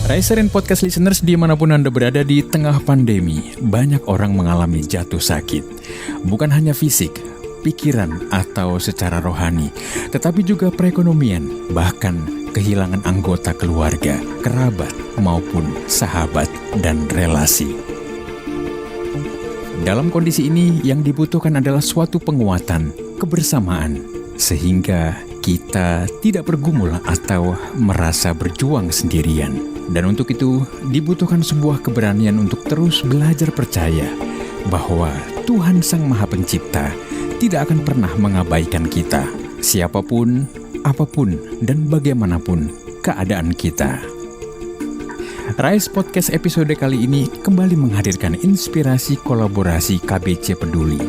Riser and Podcast Listeners, dimanapun Anda berada di tengah pandemi, banyak orang mengalami jatuh sakit. Bukan hanya fisik, pikiran, atau secara rohani, tetapi juga perekonomian, bahkan kehilangan anggota keluarga, kerabat, maupun sahabat dan relasi. Dalam kondisi ini, yang dibutuhkan adalah suatu penguatan, kebersamaan, sehingga kita tidak bergumul atau merasa berjuang sendirian. Dan untuk itu, dibutuhkan sebuah keberanian untuk terus belajar percaya bahwa Tuhan Sang Maha Pencipta tidak akan pernah mengabaikan kita, siapapun, apapun, dan bagaimanapun keadaan kita. Rise Podcast episode kali ini kembali menghadirkan inspirasi kolaborasi KBC Peduli.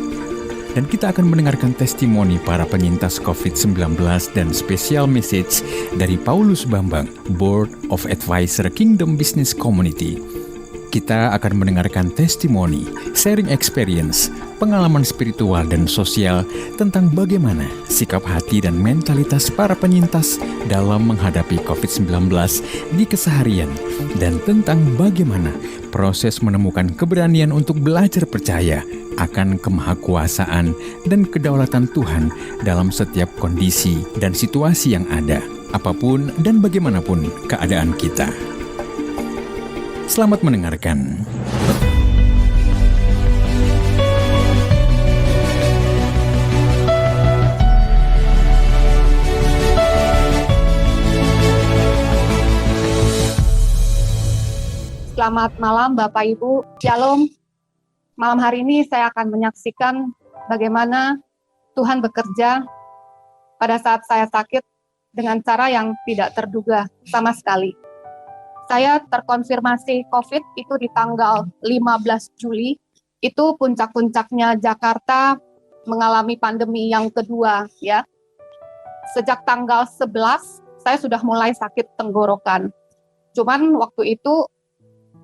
Dan kita akan mendengarkan testimoni para penyintas COVID-19 dan special message dari Paulus Bambang, Board of Advisor Kingdom Business Community. Kita akan mendengarkan testimoni, sharing experience, pengalaman spiritual dan sosial tentang bagaimana sikap hati dan mentalitas para penyintas dalam menghadapi COVID-19 di keseharian, dan tentang bagaimana proses menemukan keberanian untuk belajar percaya akan kemahakuasaan dan kedaulatan Tuhan dalam setiap kondisi dan situasi yang ada, apapun dan bagaimanapun keadaan kita. Selamat mendengarkan. Selamat malam Bapak Ibu, Shalom. Malam hari ini saya akan menyaksikan bagaimana Tuhan bekerja pada saat saya sakit dengan cara yang tidak terduga sama sekali. Saya terkonfirmasi COVID itu di tanggal 15 Juli, itu puncak-puncaknya Jakarta mengalami pandemi yang kedua ya. Sejak tanggal 11 saya sudah mulai sakit tenggorokan. Cuman waktu itu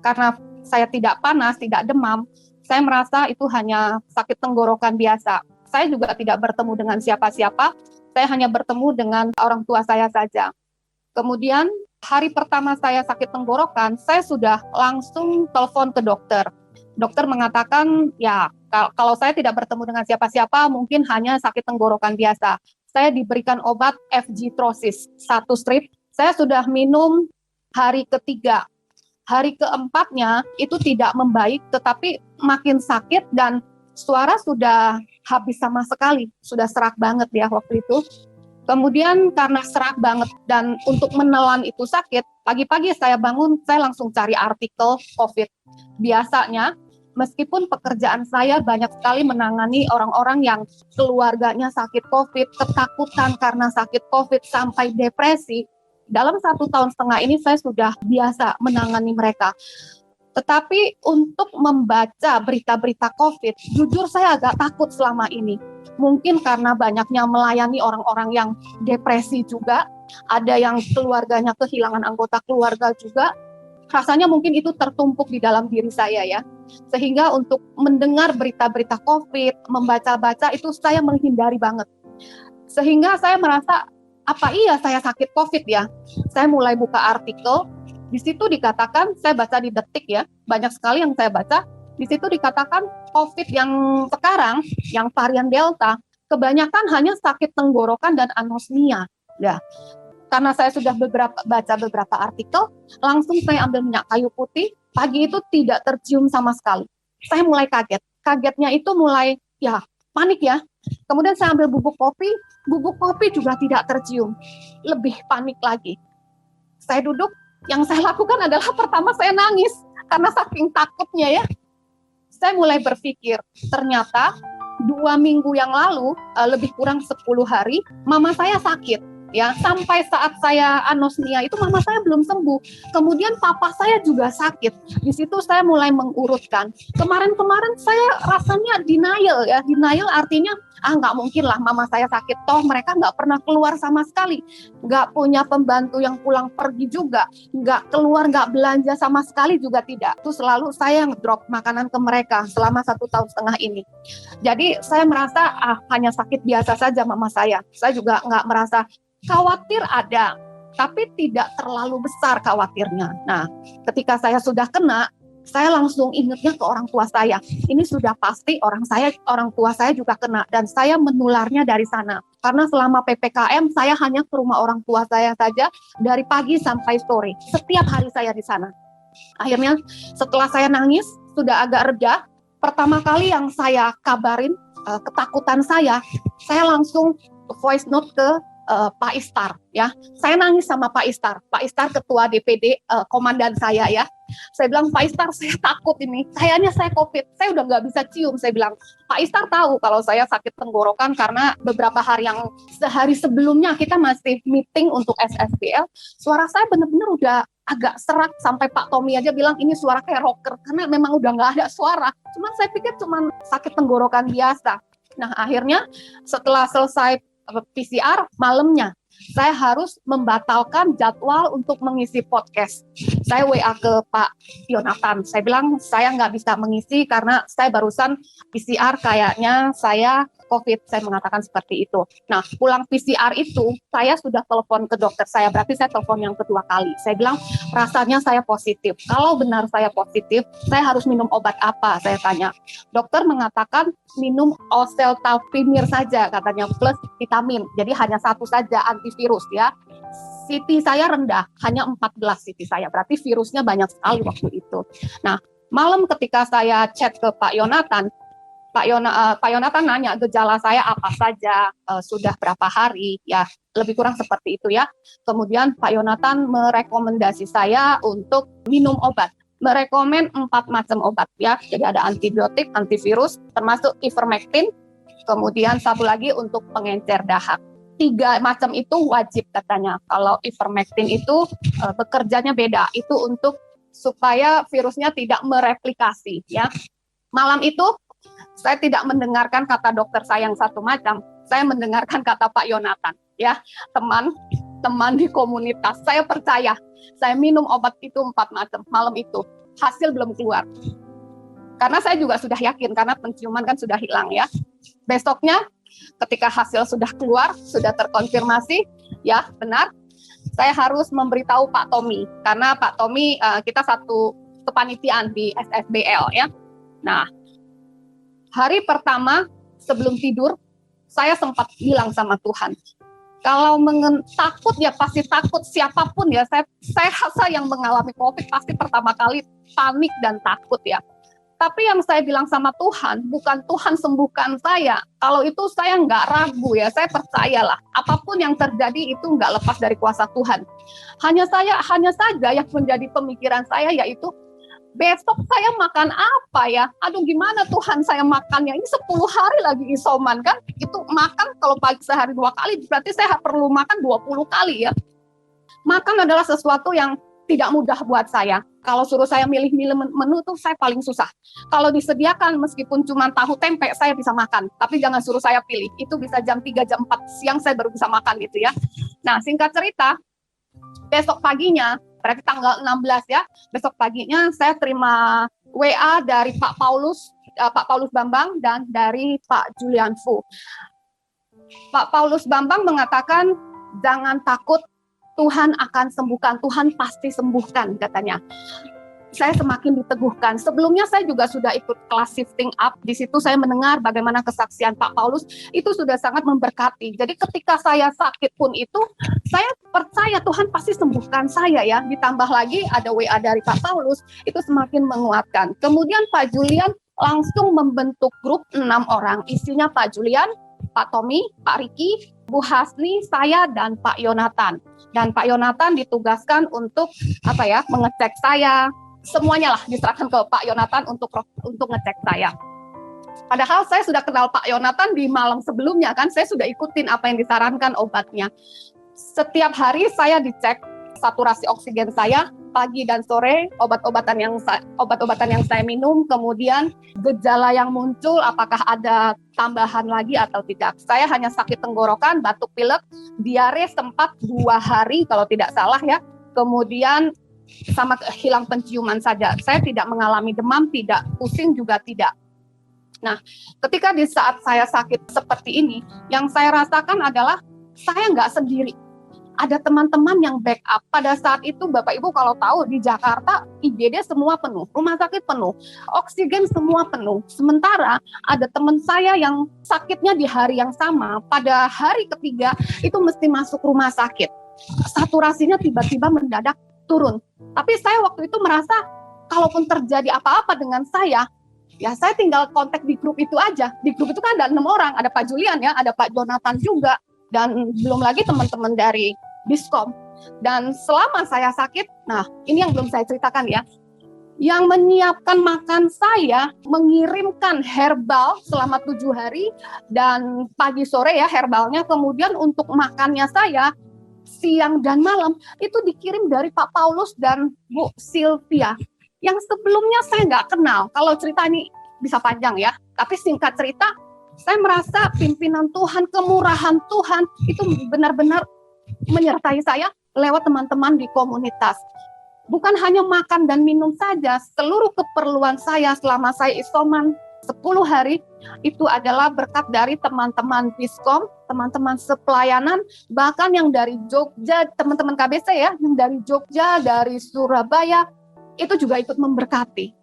karena saya tidak panas, tidak demam, saya merasa itu hanya sakit tenggorokan biasa. Saya juga tidak bertemu dengan siapa-siapa, saya hanya bertemu dengan orang tua saya saja. Kemudian hari pertama saya sakit tenggorokan, saya sudah langsung telepon ke dokter. Dokter mengatakan, ya kalau saya tidak bertemu dengan siapa-siapa, mungkin hanya sakit tenggorokan biasa. Saya diberikan obat F-Gitrosis, 1 strip. Saya sudah minum hari ketiga. Hari keempatnya itu tidak membaik, tetapi makin sakit dan suara sudah habis sama sekali. Sudah serak banget ya waktu itu. Kemudian karena serak banget dan untuk menelan itu sakit, pagi-pagi saya bangun, saya langsung cari artikel COVID. Biasanya, meskipun pekerjaan saya banyak sekali menangani orang-orang yang keluarganya sakit COVID, ketakutan karena sakit COVID sampai depresi, dalam 1,5 tahun ini saya sudah biasa menangani mereka. Tetapi untuk membaca berita-berita COVID, jujur saya agak takut selama ini. Mungkin karena banyaknya melayani orang-orang yang depresi juga, ada yang keluarganya kehilangan anggota keluarga juga, rasanya mungkin itu tertumpuk di dalam diri saya ya. Sehingga untuk mendengar berita-berita COVID, membaca-baca itu saya menghindari banget. Sehingga saya merasa, apa iya saya sakit COVID ya? Saya mulai buka artikel, di situ dikatakan, saya baca di Detik ya, banyak sekali yang saya baca, di situ dikatakan COVID yang sekarang, yang varian Delta, kebanyakan hanya sakit tenggorokan dan anosmia. Ya, karena saya sudah baca beberapa artikel, langsung saya ambil minyak kayu putih, pagi itu tidak tercium sama sekali. Saya mulai kaget. Kagetnya itu mulai, ya panik ya. Kemudian saya ambil bubuk kopi juga tidak tercium. Lebih panik lagi. Saya duduk, yang saya lakukan adalah pertama saya nangis, karena saking takutnya ya. Saya mulai berpikir, ternyata 2 minggu yang lalu, lebih kurang 10 hari, mama saya sakit. Ya, sampai saat saya anosmia itu mama saya belum sembuh. Kemudian papa saya juga sakit. Di situ saya mulai mengurutkan. Kemarin-kemarin saya rasanya denial ya. Denial artinya nggak mungkin lah mama saya sakit. Toh mereka nggak pernah keluar sama sekali. Nggak punya pembantu yang pulang pergi juga. Nggak keluar, nggak belanja sama sekali juga tidak. Itu selalu saya ngedrop makanan ke mereka selama 1,5 tahun ini. Jadi saya merasa hanya sakit biasa saja mama saya. Saya juga nggak merasa khawatir ada, tapi tidak terlalu besar khawatirnya. Nah, ketika saya sudah kena, saya langsung ingatnya ke orang tua saya. Ini sudah pasti orang tua saya juga kena, dan saya menularnya dari sana. Karena selama PPKM saya hanya ke rumah orang tua saya saja dari pagi sampai sore. Setiap hari saya di sana. Akhirnya setelah saya nangis, sudah agak reda. Pertama kali yang saya kabarin ketakutan saya langsung voice note ke Pak Istar, ya. Saya nangis sama Pak Istar. Pak Istar ketua DPD, komandan saya, ya. Saya bilang, Pak Istar, saya takut ini. Kayaknya saya COVID. Saya udah nggak bisa cium. Saya bilang, Pak Istar tahu kalau saya sakit tenggorokan karena beberapa hari yang sehari sebelumnya kita masih meeting untuk SSBL. Suara saya benar-benar udah agak serak, sampai Pak Tommy aja bilang ini suara kayak rocker karena memang udah nggak ada suara. Cuman saya pikir cuman sakit tenggorokan biasa. Nah, akhirnya setelah selesai PCR malamnya, saya harus membatalkan jadwal untuk mengisi podcast. Saya WA ke Pak Yonatan, saya bilang saya nggak bisa mengisi karena saya barusan PCR, kayaknya saya COVID, saya mengatakan seperti itu. Nah, pulang PCR itu, saya sudah telepon ke dokter saya, berarti saya telepon yang kedua kali. Saya bilang, rasanya saya positif. Kalau benar saya positif, saya harus minum obat apa? Saya tanya. Dokter mengatakan minum oseltamivir saja, katanya, plus vitamin. Jadi hanya satu saja antivirus, ya. CT saya rendah, hanya 14 CT saya, berarti virusnya banyak sekali waktu itu. Nah, malam ketika saya chat ke Pak Yonatan, Pak Yonatan nanya gejala saya apa saja, sudah berapa hari, ya lebih kurang seperti itu, ya. Kemudian Pak Yonatan merekomendasi saya untuk minum obat, merekomen 4 macam obat, ya. Jadi ada antibiotik, antivirus, termasuk ivermectin, kemudian satu lagi untuk pengencer dahak. 3 macam itu wajib katanya. Kalau ivermectin itu bekerjanya beda, itu untuk supaya virusnya tidak mereplikasi, ya. Malam itu saya tidak mendengarkan kata dokter saya yang satu macam, saya mendengarkan kata Pak Yonatan, ya, teman di komunitas. Saya percaya, saya minum obat itu 4 macam malam itu, hasil belum keluar. Karena saya juga sudah yakin, karena penciuman kan sudah hilang, ya. Besoknya, ketika hasil sudah keluar, sudah terkonfirmasi, ya benar, saya harus memberitahu Pak Tommy, karena Pak Tommy kita satu kepanitiaan di SSBL, ya. Nah, hari pertama sebelum tidur, saya sempat bilang sama Tuhan, kalau takut ya pasti takut, siapapun ya, saya rasa yang mengalami COVID pasti pertama kali panik dan takut, ya. Tapi yang saya bilang sama Tuhan, bukan Tuhan sembuhkan saya, kalau itu saya nggak ragu, ya, saya percayalah, apapun yang terjadi itu nggak lepas dari kuasa Tuhan. Hanya saja yang menjadi pemikiran saya yaitu, besok saya makan apa ya? Aduh gimana Tuhan saya makannya? Ini 10 hari lagi isoman kan? Itu makan kalau pagi sehari 2 kali, berarti saya perlu makan 20 kali, ya. Makan adalah sesuatu yang tidak mudah buat saya. Kalau suruh saya milih-milih menu tuh saya paling susah. Kalau disediakan meskipun cuma tahu tempe saya bisa makan, tapi jangan suruh saya pilih. Itu bisa jam 3, jam 4 siang saya baru bisa makan gitu, ya. Nah, singkat cerita, besok paginya, berarti tanggal 16, ya, besok paginya saya terima WA dari Pak Paulus Bambang dan dari Pak Julian Fu. Pak Paulus Bambang mengatakan, jangan takut, Tuhan akan sembuhkan, Tuhan pasti sembuhkan, katanya. Saya semakin diteguhkan. Sebelumnya saya juga sudah ikut kelas shifting up. Di situ saya mendengar bagaimana kesaksian Pak Paulus itu sudah sangat memberkati. Jadi ketika saya sakit pun itu, saya percaya Tuhan pasti sembuhkan saya, ya. Ditambah lagi ada WA dari Pak Paulus, itu semakin menguatkan. Kemudian Pak Julian langsung membentuk grup 6 orang. Isinya Pak Julian, Pak Tommy, Pak Riki, Bu Hasni, saya, dan Pak Yonatan. Dan Pak Yonatan ditugaskan untuk mengecek saya. Semuanya lah diserahkan ke Pak Yonatan untuk ngecek saya. Padahal saya sudah kenal Pak Yonatan di malam sebelumnya kan, saya sudah ikutin apa yang disarankan obatnya. Setiap hari saya dicek saturasi oksigen saya, pagi dan sore, obat-obatan yang saya minum, kemudian gejala yang muncul, apakah ada tambahan lagi atau tidak. Saya hanya sakit tenggorokan, batuk pilek, diare sempat 2 hari kalau tidak salah, ya. Kemudian sama hilang penciuman saja. Saya tidak mengalami demam, tidak pusing juga tidak. Nah, ketika di saat saya sakit seperti ini, yang saya rasakan adalah saya nggak sendiri. ada teman-teman yang backup. Pada saat itu Bapak Ibu kalau tahu di Jakarta IGD semua penuh, rumah sakit penuh, oksigen semua penuh. Sementara ada teman saya yang sakitnya di hari yang sama, pada hari ketiga itu mesti masuk rumah sakit. Saturasinya tiba-tiba mendadak turun. Tapi saya waktu itu merasa kalaupun terjadi apa-apa dengan saya, ya saya tinggal kontak di grup itu aja. Di grup itu kan ada 6 orang, ada Pak Julian ya, ada Pak Jonathan juga, dan belum lagi teman-teman dari Biskom. Dan selama saya sakit, nah ini yang belum saya ceritakan ya, yang menyiapkan makan saya, mengirimkan herbal selama 7 hari, dan pagi sore ya herbalnya, kemudian untuk makannya saya, siang dan malam, itu dikirim dari Pak Paulus dan Bu Sylvia, yang sebelumnya saya nggak kenal. Kalau cerita ini bisa panjang ya, tapi singkat cerita, saya merasa pimpinan Tuhan, kemurahan Tuhan, itu benar-benar menyertai saya lewat teman-teman di komunitas. Bukan hanya makan dan minum saja, seluruh keperluan saya selama saya isoman 10 hari, itu adalah berkat dari teman-teman Biskom, teman-teman sepelayanan, bahkan yang dari Jogja, teman-teman KBC ya, yang dari Jogja, dari Surabaya, itu juga ikut memberkati.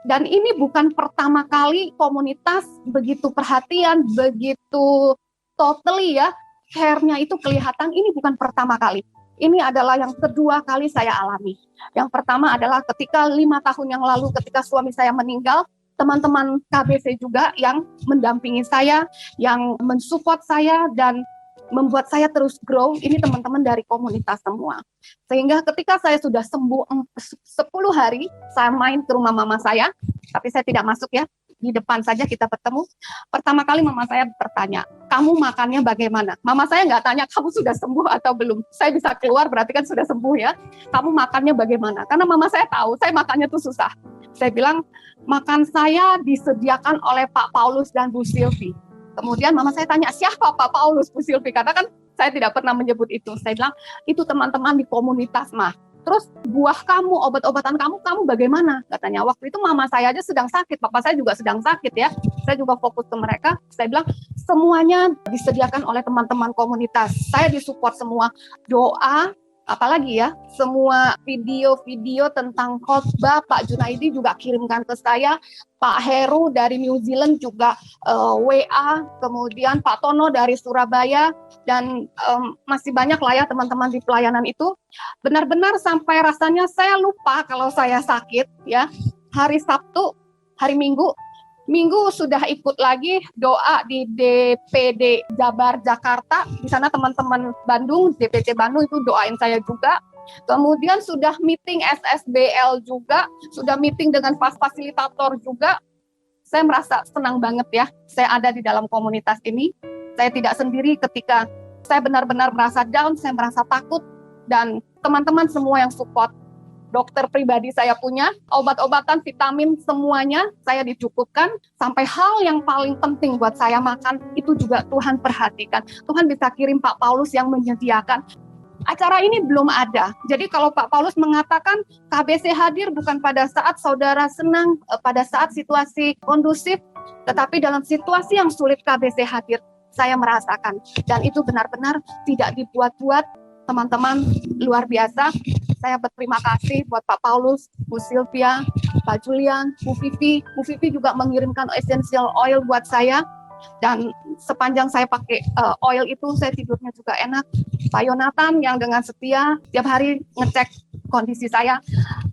Dan ini bukan pertama kali komunitas begitu perhatian, begitu totally ya, care-nya itu kelihatan. Ini bukan pertama kali. Ini adalah yang kedua kali saya alami. Yang pertama adalah ketika 5 tahun yang lalu ketika suami saya meninggal, teman-teman KBC juga yang mendampingi saya, yang mensupport saya dan membuat saya terus grow. Ini teman-teman dari komunitas semua. Sehingga ketika saya sudah sembuh 10 hari, saya main ke rumah mama saya, tapi saya tidak masuk ya. Di depan saja kita bertemu. Pertama kali mama saya bertanya, kamu makannya bagaimana? Mama saya nggak tanya, kamu sudah sembuh atau belum? Saya bisa keluar, berarti kan sudah sembuh ya. Kamu makannya bagaimana? Karena mama saya tahu, saya makannya tuh susah. Saya bilang, makan saya disediakan oleh Pak Paulus dan Bu Sylvie. Kemudian mama saya tanya, siapa Pak Paulus, Bu Sylvie? Karena kan saya tidak pernah menyebut itu. Saya bilang, itu teman-teman di komunitas, mah. Terus buah kamu, obat-obatan kamu bagaimana? Katanya, waktu itu mama saya aja sedang sakit, papa saya juga sedang sakit ya. Saya juga fokus ke mereka. Saya bilang, semuanya disediakan oleh teman-teman komunitas. Saya disupport semua doa, apalagi ya, semua video-video tentang khotbah Pak Junaidi juga kirimkan ke saya. Pak Heru dari New Zealand juga WA, kemudian Pak Tono dari Surabaya, dan masih banyak lah ya teman-teman di pelayanan itu. Benar-benar sampai rasanya saya lupa kalau saya sakit ya. Hari Sabtu, hari Minggu sudah ikut lagi doa di DPD Jabar Jakarta. Di sana teman-teman Bandung, DPD Bandung itu doain saya juga. Kemudian sudah meeting SSBL juga, sudah meeting dengan fasilitator juga. Saya merasa senang banget ya, saya ada di dalam komunitas ini. Saya tidak sendiri ketika saya benar-benar merasa down, saya merasa takut, dan teman-teman semua yang support. Dokter pribadi saya punya, obat-obatan, vitamin, semuanya saya dicukupkan. Sampai hal yang paling penting buat saya makan, itu juga Tuhan perhatikan. Tuhan bisa kirim Pak Paulus yang menyediakan. Acara ini belum ada. Jadi kalau Pak Paulus mengatakan KBC hadir bukan pada saat saudara senang, pada saat situasi kondusif, tetapi dalam situasi yang sulit KBC hadir. Saya merasakan. Dan itu benar-benar tidak dibuat-buat. Teman-teman luar biasa. Saya berterima kasih buat Pak Paulus, Bu Sylvia, Pak Julian, Bu Vivi. Bu Vivi juga mengirimkan essential oil buat saya. Dan sepanjang saya pakai oil itu, saya tidurnya juga enak. Pak Yonatan yang dengan setia tiap hari ngecek kondisi saya.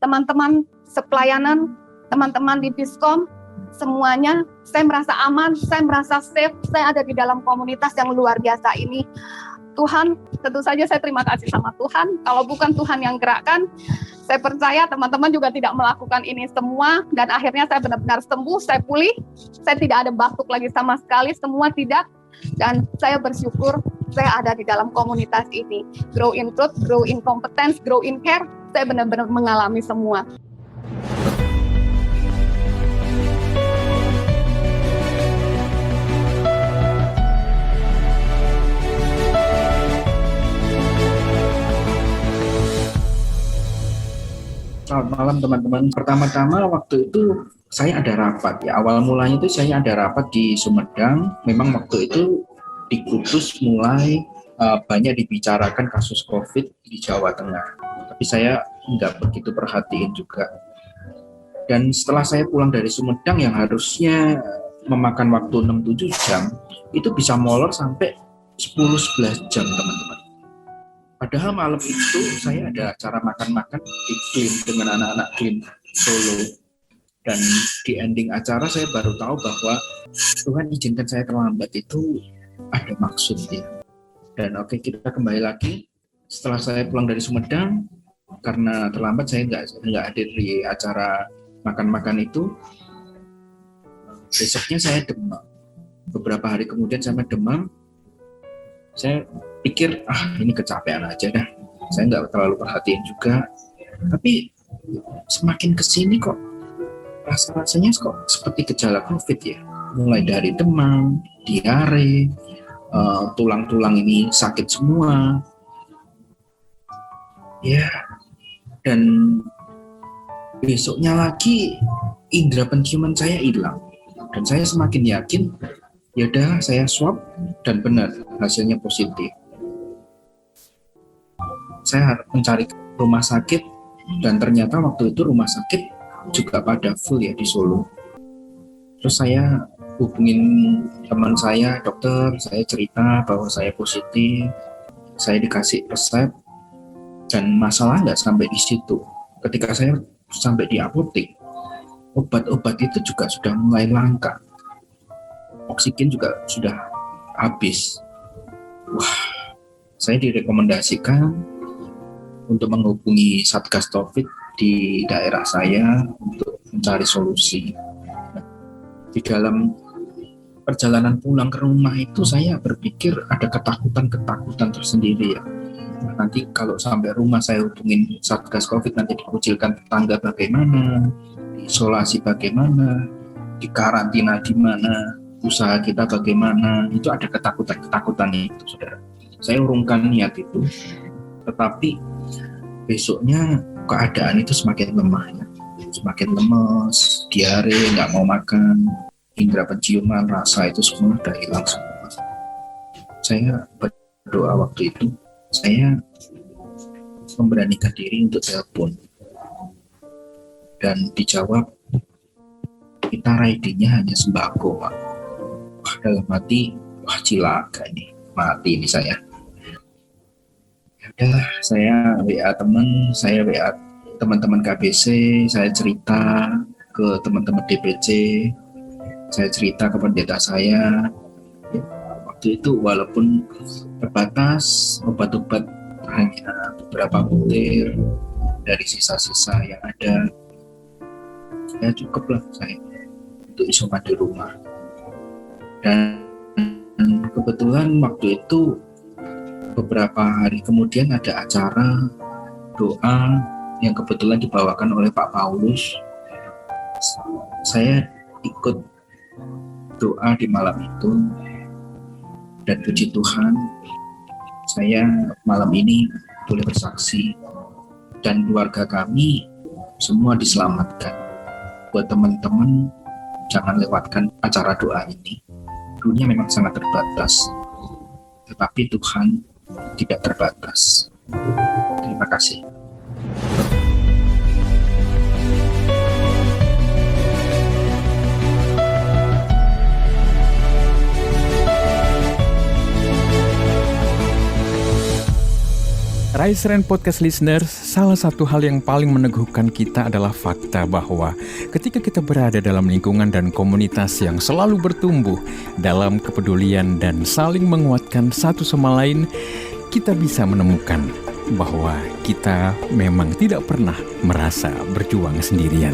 Teman-teman sepelayanan, teman-teman di Biskom, semuanya saya merasa aman, saya merasa safe, saya ada di dalam komunitas yang luar biasa ini. Tuhan, tentu saja saya terima kasih sama Tuhan. Kalau bukan Tuhan yang gerakkan, saya percaya teman-teman juga tidak melakukan ini semua. Dan akhirnya saya benar-benar sembuh, saya pulih. Saya tidak ada batuk lagi sama sekali, semua tidak. Dan saya bersyukur saya ada di dalam komunitas ini. Grow in truth, grow in competence, grow in care. Saya benar-benar mengalami semua. Selamat malam teman-teman. Pertama-tama waktu itu saya ada rapat ya. Awal mulanya itu saya ada rapat di Sumedang. Memang waktu itu di Kudus mulai banyak dibicarakan kasus COVID di Jawa Tengah. Tapi saya nggak begitu perhatiin juga. Dan setelah saya pulang dari Sumedang yang harusnya memakan waktu 6-7 jam, itu bisa molor sampai 10-11 jam, teman-teman. Padahal malam itu saya ada acara makan-makan di Klim dengan anak-anak Klim Solo. Dan di ending acara saya baru tahu bahwa Tuhan izinkan saya terlambat itu ada maksudnya. Dan oke, kita kembali lagi. Setelah saya pulang dari Sumedang, karena terlambat saya nggak hadir di acara makan-makan itu. Besoknya saya demam. Beberapa hari kemudian saya demam. Saya pikir, ini kecapean aja dah. Saya nggak terlalu perhatiin juga. Tapi semakin kesini kok rasanya kok seperti gejala COVID ya. Mulai dari demam, diare, tulang-tulang ini sakit semua. Ya, dan besoknya lagi indera penciuman saya hilang. Dan saya semakin yakin, ya udah saya swab dan benar hasilnya positif. Saya harus mencari rumah sakit dan ternyata waktu itu rumah sakit juga pada full ya di Solo. Terus saya hubungin teman saya, dokter, saya cerita bahwa saya positif, saya dikasih resep, dan masalah nggak sampai di situ. Ketika saya sampai di apotek, obat-obat itu juga sudah mulai langka. Oksigen juga sudah habis. Wah, saya direkomendasikan untuk menghubungi Satgas COVID di daerah saya untuk mencari solusi. Di dalam perjalanan pulang ke rumah itu saya berpikir ada ketakutan tersendiri ya. Nanti kalau sampai rumah saya hubungin Satgas COVID, nanti dikucilkan tetangga bagaimana, diisolasi bagaimana, dikarantina di mana, usaha kita bagaimana. Itu ada ketakutan itu, saudara. Saya urungkan niat itu, tetapi besoknya keadaan itu semakin lemah ya. Semakin lemes, diare, nggak mau makan, indera penciuman, rasa itu semua udah hilang semua. Saya berdoa waktu itu, saya memberanikan diri untuk telepon dan dijawab, kita raidingnya hanya sembako, Pak. Wah, dalam hati, wah cilaka ini, mati ini saya. Ya udahlah, saya WA teman, saya WA teman-teman KBC, saya cerita ke teman-teman DPC, saya cerita ke pendeta saya. Ya, waktu itu walaupun terbatas, obat-obat hanya beberapa butir dari sisa-sisa yang ada, ya cukuplah saya untuk isoman di rumah. Dan kebetulan waktu itu beberapa hari kemudian ada acara doa yang kebetulan dibawakan oleh Pak Paulus. Saya ikut doa di malam itu dan puji Tuhan, saya malam ini boleh bersaksi dan keluarga kami semua diselamatkan. Buat teman-teman, jangan lewatkan acara doa ini. Dunia memang sangat terbatas, tetapi Tuhan tidak terbatas. Terima kasih. Rise Rand Podcast Listeners, salah satu hal yang paling meneguhkan kita adalah fakta bahwa ketika kita berada dalam lingkungan dan komunitas yang selalu bertumbuh dalam kepedulian dan saling menguatkan satu sama lain, kita bisa menemukan bahwa kita memang tidak pernah merasa berjuang sendirian.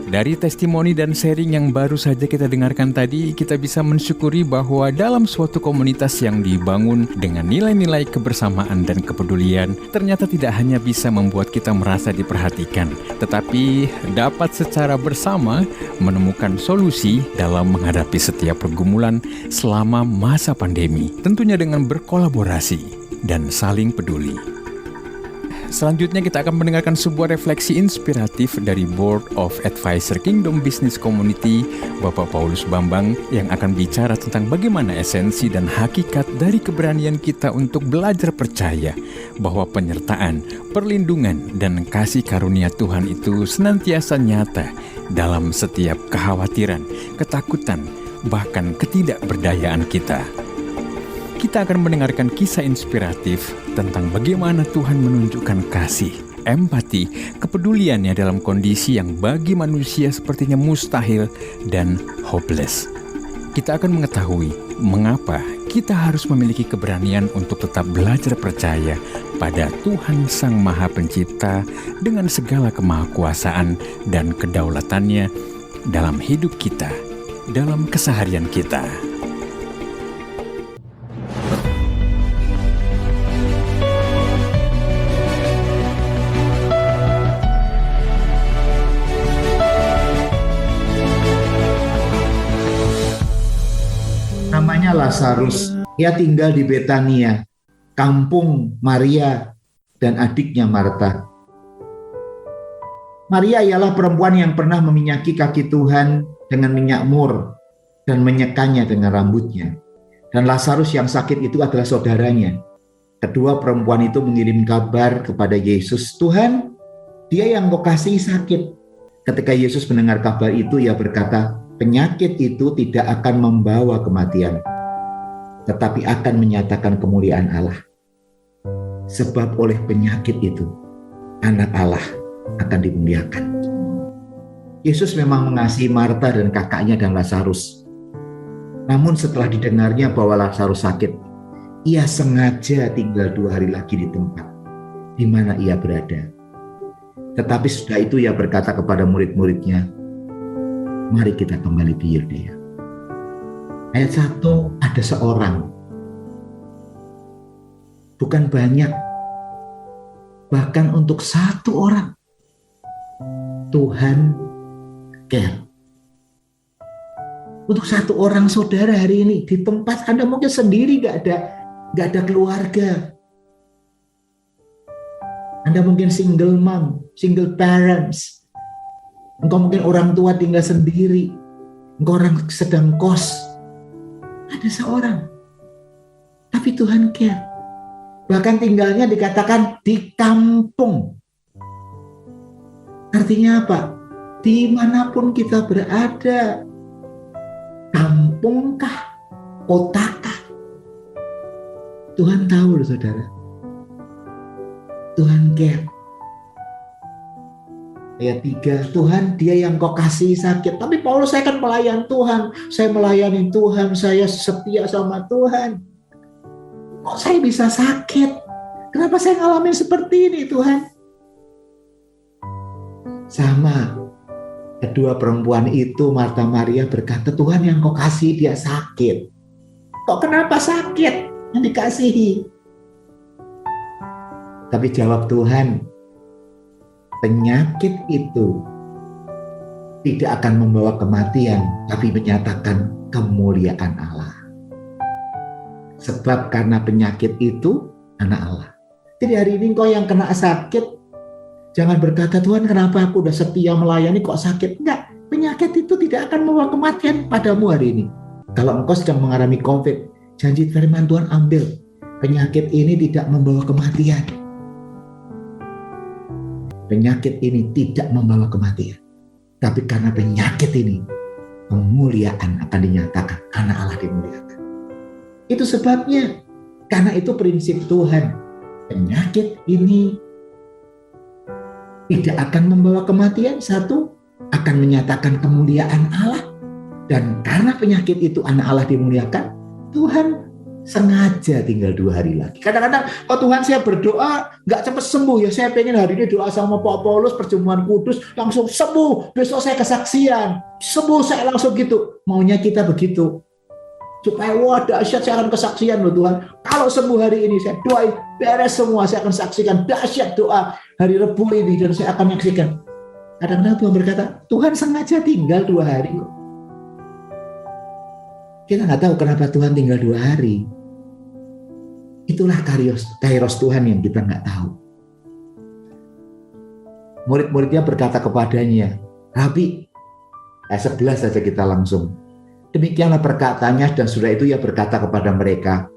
Dari testimoni dan sharing yang baru saja kita dengarkan tadi, kita bisa mensyukuri bahwa dalam suatu komunitas yang dibangun dengan nilai-nilai kebersamaan dan kepedulian, ternyata tidak hanya bisa membuat kita merasa diperhatikan, tetapi dapat secara bersama menemukan solusi dalam menghadapi setiap pergumulan selama masa pandemi, tentunya dengan berkolaborasi dan saling peduli. selanjutnya kita akan mendengarkan sebuah refleksi inspiratif dari Board of Advisor Kingdom Business Community, Bapak Paulus Bambang, yang akan bicara tentang bagaimana esensi dan hakikat dari keberanian kita untuk belajar percaya bahwa penyertaan, perlindungan, dan kasih karunia Tuhan itu senantiasa nyata dalam setiap kekhawatiran, ketakutan, bahkan ketidakberdayaan kita. Kita akan mendengarkan kisah inspiratif tentang bagaimana Tuhan menunjukkan kasih, empati, kepeduliannya dalam kondisi yang bagi manusia sepertinya mustahil dan hopeless. Kita akan mengetahui mengapa kita harus memiliki keberanian untuk tetap belajar percaya pada Tuhan Sang Maha Pencipta dengan segala kemahakuasaan dan kedaulatannya dalam hidup kita, dalam keseharian kita. Namanya Lazarus. Ia tinggal di Betania, kampung Maria dan adiknya Marta. Maria ialah perempuan yang pernah meminyaki kaki Tuhan dengan minyak mur dan menyekanya dengan rambutnya. Dan Lazarus yang sakit itu adalah saudaranya. Kedua perempuan itu mengirim kabar kepada Yesus, "Tuhan, dia yang kau kasihi sakit." Ketika Yesus mendengar kabar itu, ia berkata, "Penyakit itu tidak akan membawa kematian, tetapi akan menyatakan kemuliaan Allah. Sebab oleh penyakit itu, anak Allah akan dimuliakan." Yesus memang mengasihi Marta dan kakaknya dan Lazarus. Namun setelah didengarnya bahwa Lazarus sakit, ia sengaja tinggal 2 hari lagi di tempat di mana ia berada. Tetapi sudah itu ia berkata kepada murid-muridnya, "Mari kita kembali ke Yudea." Ayat 1, ada seorang, bukan banyak, bahkan untuk satu orang Tuhan care. Untuk satu orang saudara hari ini di tempat Anda mungkin sendiri, gak ada keluarga. Anda mungkin single mom, single parents. Engkau mungkin orang tua tinggal sendiri. Engkau orang sedang kos. Ada seorang. Tapi Tuhan care. Bahkan tinggalnya dikatakan di kampung. Artinya apa? Dimanapun kita berada. Kampungkah? Kotakah? Tuhan tahu loh saudara. Tuhan care. Ayat 3, Tuhan dia yang kau kasih sakit. Tapi Paulus, saya kan pelayan Tuhan. Saya melayani Tuhan. Saya setia sama Tuhan. Kok saya bisa sakit? Kenapa saya ngalamin seperti ini Tuhan? Sama. Kedua perempuan itu, Marta Maria berkata, "Tuhan yang kau kasih dia sakit." Kok kenapa sakit yang dikasihi? Tapi jawab Tuhan, penyakit itu tidak akan membawa kematian, tapi menyatakan kemuliaan Allah. Sebab karena penyakit itu anak Allah. Jadi hari ini kau yang kena sakit, jangan berkata, "Tuhan kenapa aku udah setia melayani kok sakit?" Enggak, penyakit itu tidak akan membawa kematian padamu hari ini. Kalau engkau sedang mengalami COVID, janji firman Tuhan ambil. Penyakit ini tidak membawa kematian. Penyakit ini tidak membawa kematian. Tapi karena penyakit ini, kemuliaan akan dinyatakan. Anak Allah dimuliakan. Itu sebabnya. Karena itu prinsip Tuhan. Penyakit ini tidak akan membawa kematian. Satu, akan menyatakan kemuliaan Allah. Dan karena penyakit itu anak Allah dimuliakan, Tuhan sengaja tinggal 2 hari lagi. Kadang-kadang, "Oh Tuhan, saya berdoa gak cepat sembuh ya. Saya pengen hari ini doa sama Pak Paulus, perjamuan kudus, langsung sembuh. Besok saya kesaksian. Sembuh saya langsung gitu." Maunya kita begitu. Supaya wah dahsyat saya akan kesaksian loh Tuhan. Kalau sembuh hari ini saya doain beres semua, saya akan saksikan dahsyat doa hari Rebu ini dan saya akan menyaksikan. Kadang-kadang Tuhan berkata, Tuhan sengaja tinggal 2 hari kok. Kita nggak tahu kenapa Tuhan tinggal 2 hari. Itulah kairos Tuhan yang kita nggak tahu. murid-muridnya berkata kepadanya, Rabi, ayat 11 saja kita langsung. Demikianlah perkataannya, dan sudah itu ia berkata kepada mereka,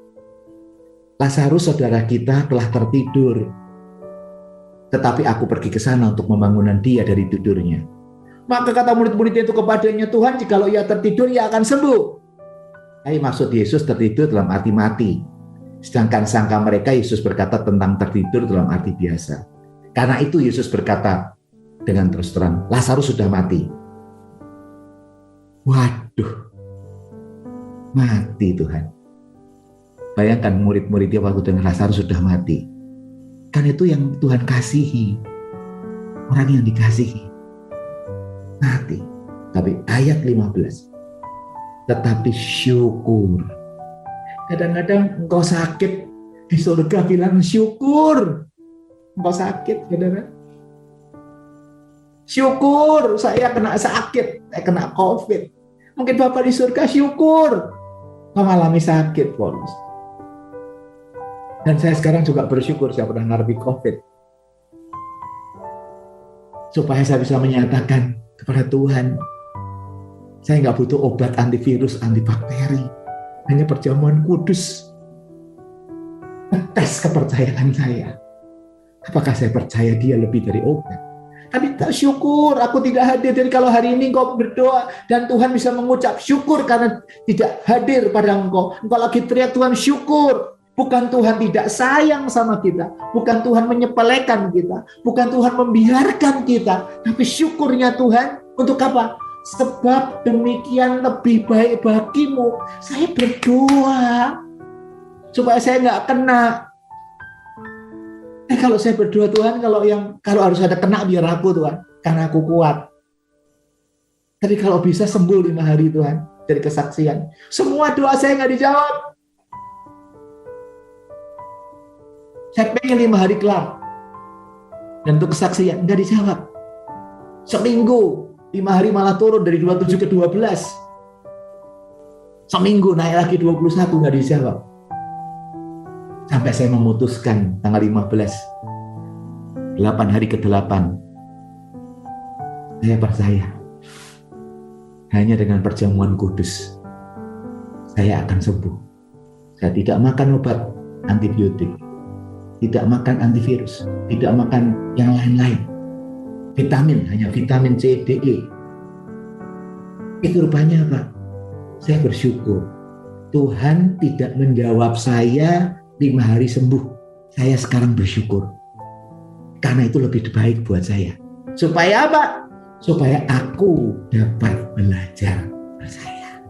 Lazarus saudara kita telah tertidur, tetapi aku pergi ke sana untuk membangunkan dia dari tidurnya. Maka kata murid-muridnya itu kepadanya, Tuhan, jikalau ia tertidur, ia akan sembuh. Tapi maksud Yesus tertidur dalam arti mati. Sedangkan sangka mereka Yesus berkata tentang tertidur dalam arti biasa. Karena itu Yesus berkata dengan terus terang, Lazarus sudah mati. Waduh, mati Tuhan. Bayangkan murid-muridnya waktu dengar Lazarus sudah mati. Kan itu yang Tuhan kasihi. Orang yang dikasihi. Mati. Tapi ayat 15. Tetapi syukur. Kadang-kadang engkau sakit, di surga bilang syukur. Engkau sakit, saudara. Syukur, saya kena sakit, saya kena COVID. Mungkin Bapak di surga syukur mengalami sakit, Paulus. Dan saya sekarang juga bersyukur saya pernah ngalami COVID. Supaya saya bisa menyatakan kepada Tuhan, saya nggak butuh obat antivirus, antibakteri, hanya perjamuan kudus. Tes kepercayaan saya. Apakah saya percaya dia lebih dari obat? Tapi tak syukur, aku tidak hadir. Jadi kalau hari ini engkau berdoa dan Tuhan bisa mengucap syukur karena tidak hadir pada engkau. Engkau lagi teriak Tuhan syukur. Bukan Tuhan tidak sayang sama kita. Bukan Tuhan menyepelekan kita. Bukan Tuhan membiarkan kita. Tapi syukurnya Tuhan untuk apa? Sebab demikian lebih baik bagimu. Saya berdoa supaya saya nggak kena. Kalau saya berdoa Tuhan, kalau harus ada kena biar aku Tuhan, karena aku kuat. Tapi kalau bisa sembuh 5 hari Tuhan dari kesaksian. Semua doa saya nggak dijawab. Saya pengen 5 hari kelar. Dan untuk kesaksian nggak dijawab. Seminggu 5 hari malah turun dari 27 ke 12. Seminggu naik lagi 21 nggak dijawab. Sampai saya memutuskan tanggal 15, 8 hari ke-8. Saya percaya hanya dengan perjamuan kudus saya akan sembuh. Saya tidak makan obat antibiotik, tidak makan antivirus, tidak makan yang lain-lain. Vitamin, hanya vitamin C, D, E. Itu rupanya apa? Saya bersyukur. Tuhan tidak menjawab saya 5 hari sembuh. Saya sekarang bersyukur. Karena itu lebih baik buat saya. Supaya apa? Supaya aku dapat belajar percaya.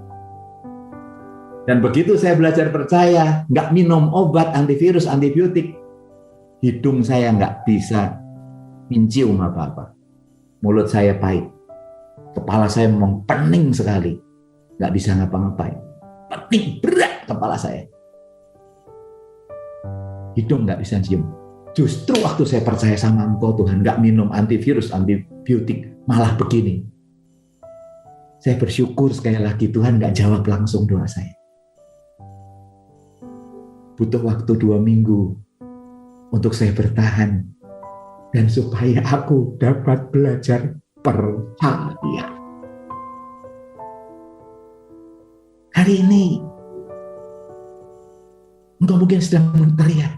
Dan begitu saya belajar percaya, nggak minum obat antivirus, antibiotik, hidung saya nggak bisa mencium apa-apa. Mulut saya pahit. Kepala saya memang pening sekali. Nggak bisa ngapa-ngapain. Pening berat kepala saya. Hidung nggak bisa cium. Justru waktu saya percaya sama Engkau Tuhan, nggak minum antivirus, antibiotik, malah begini. Saya bersyukur sekali lagi Tuhan nggak jawab langsung doa saya. Butuh waktu 2 minggu untuk saya bertahan dan supaya aku dapat belajar percaya. Hari ini Engkau mungkin sedang teriak,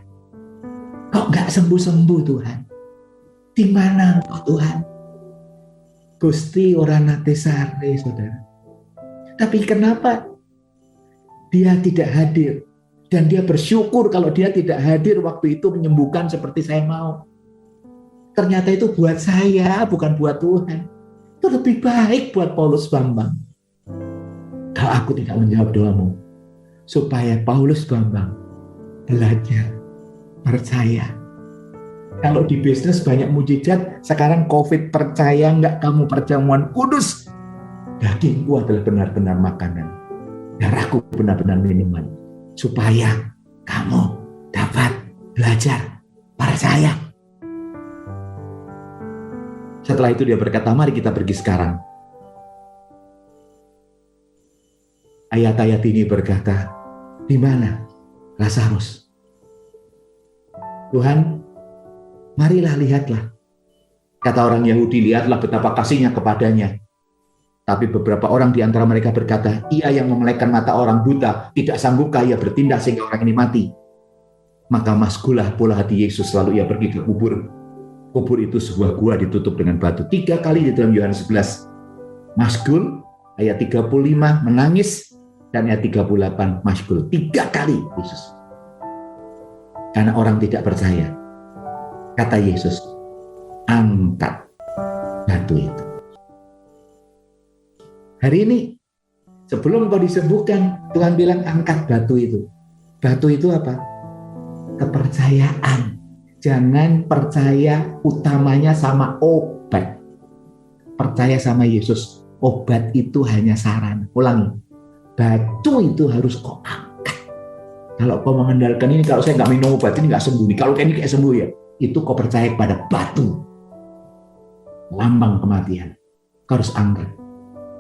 kok nggak sembuh-sembuh Tuhan? Di mana Engkau Tuhan? Gusti ora nate sare, saudara. Tapi kenapa dia tidak hadir? Dan dia bersyukur kalau dia tidak hadir waktu itu menyembuhkan seperti saya mau. Ternyata itu buat saya, bukan buat Tuhan. Itu lebih baik buat Paulus Bambang. Kalau aku tidak menjawab doamu, supaya Paulus Bambang belajar percaya. Kalau di bisnis banyak mujizat, sekarang COVID percaya nggak kamu perjamuan kudus? Dagingku adalah benar-benar makanan, darahku benar-benar minuman, supaya kamu dapat belajar percaya. Setelah itu dia berkata, mari kita pergi sekarang. Ayat-ayat ini berkata, di mana Lazarus? Tuhan, marilah lihatlah. Kata orang Yahudi, lihatlah betapa kasihnya kepadanya. Tapi beberapa orang di antara mereka berkata, ia yang memelekkan mata orang buta, tidak sanggupkah ia bertindak sehingga orang ini mati? Maka masgulah pola hati Yesus, lalu ia pergi ke kubur. Kubur itu sebuah gua ditutup dengan batu. 3 kali di dalam Yohanes 11. Masgul, ayat 35, menangis, dan ayat 38, masgul. 3 kali Yesus. Karena orang tidak percaya. Kata Yesus, angkat batu itu. Hari ini, sebelum kau disembuhkan, Tuhan bilang angkat batu itu. Batu itu apa? Kepercayaan. Jangan percaya utamanya sama obat. Percaya sama Yesus. Obat itu hanya saran. Ulangi. Batu itu harus kau angkat. Kalau kau mengandalkan ini, kalau saya nggak minum obat ini nggak sembuh. Kalau ini kayak sembuh ya. Itu kau percaya kepada batu. Lambang kematian. Kau harus angkat.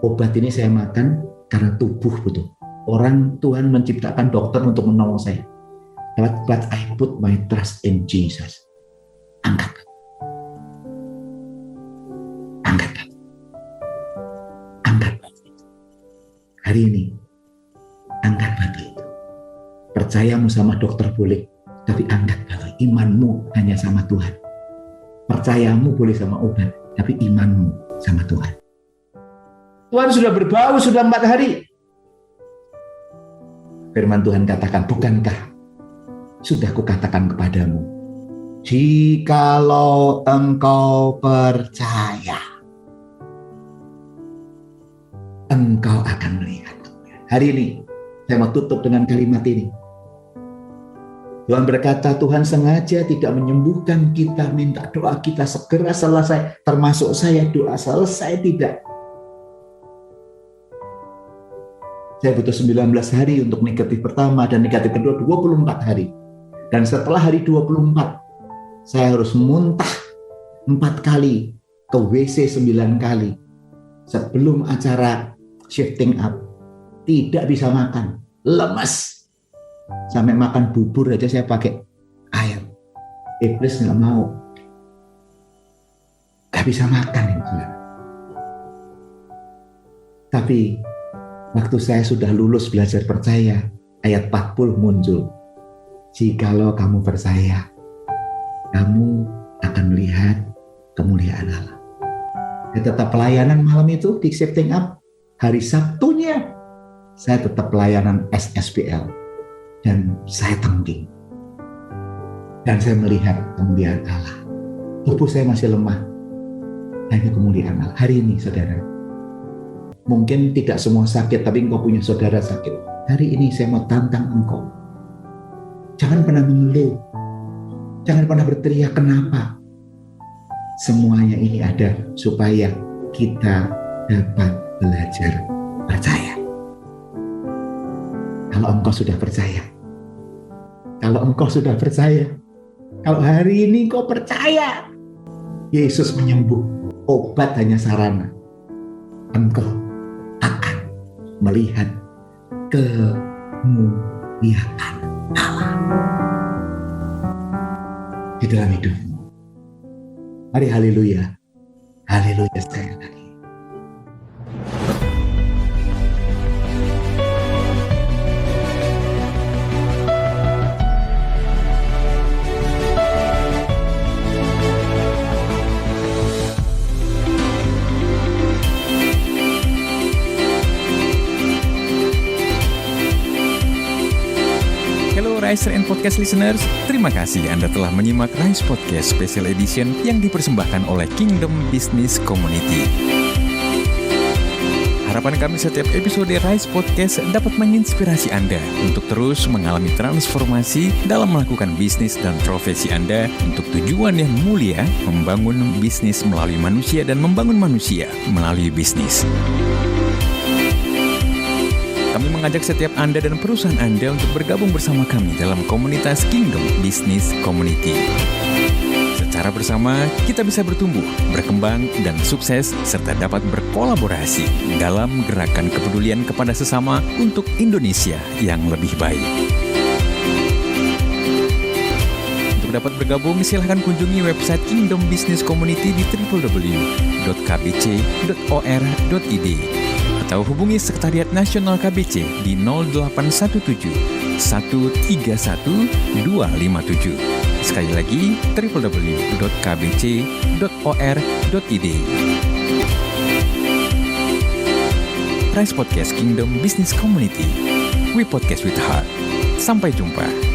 Obat ini saya makan karena tubuh butuh. Orang Tuhan menciptakan dokter untuk menolong saya. But I put my trust in Jesus. Angkat. Angkat. Angkat batu itu. Hari ini, angkat batu itu. Percayamu sama dokter boleh, tapi angkat batu. Imanmu hanya sama Tuhan. Percayamu boleh sama obat, tapi imanmu sama Tuhan. Tuhan sudah berbau, sudah 4 hari. Firman Tuhan katakan, bukankah sudah kukatakan kepadamu, jikalau engkau percaya, engkau akan melihat. Hari ini, saya mau tutup dengan kalimat ini. Tuhan berkata, Tuhan sengaja tidak menyembuhkan kita, minta doa kita segera selesai. Termasuk saya, doa selesai tidak. Saya butuh 19 hari untuk negatif pertama dan negatif kedua 24 hari. Dan setelah hari 24, saya harus muntah 4 kali, ke WC 9 kali. Sebelum acara shifting up, tidak bisa makan, lemes. Sampai makan bubur aja saya pakai air. Iblis nggak mau. Nggak bisa makan itu. Tapi waktu saya sudah lulus belajar percaya, ayat 40 muncul. Jikalau kamu percaya, kamu akan melihat kemuliaan Allah. Saya tetap pelayanan malam itu di Shifting Up. Hari Sabtunya, saya tetap pelayanan SSBL. Dan saya tengking. Dan saya melihat kemuliaan Allah. Tubuh saya masih lemah. Hanya kemuliaan Allah. Hari ini, saudara. Mungkin tidak semua sakit, tapi engkau punya saudara sakit. Hari ini saya mau tantang engkau. Jangan pernah mengeluh. Jangan pernah berteriak kenapa. Semuanya ini ada supaya kita dapat belajar percaya. Kalau engkau sudah percaya. Kalau engkau sudah percaya. Kalau hari ini engkau percaya. Yesus menyembuh. Obat hanya sarana. Engkau akan melihat kemuliaan Allah di dalam hidupmu. Mari haleluya. Haleluya sekali lagi. Rise and Podcast listeners, terima kasih Anda telah menyimak Rise Podcast Special Edition yang dipersembahkan oleh Kingdom Business Community. Harapan kami setiap episode Rise Podcast dapat menginspirasi Anda untuk terus mengalami transformasi dalam melakukan bisnis dan profesi Anda untuk tujuan yang mulia, membangun bisnis melalui manusia dan membangun manusia melalui bisnis. Kami mengajak setiap Anda dan perusahaan Anda untuk bergabung bersama kami dalam komunitas Kingdom Business Community. Secara bersama, kita bisa bertumbuh, berkembang, dan sukses, serta dapat berkolaborasi dalam gerakan kepedulian kepada sesama untuk Indonesia yang lebih baik. Untuk Untuk dapat bergabung, silahkan kunjungi website Kingdom Business Community di www.kbc.or.id atau hubungi Sekretariat Nasional KBC di 0817 131 257. Sekali lagi, www.kbc.or.id. Rise Podcast Kingdom Business Community. We podcast with heart. Sampai jumpa.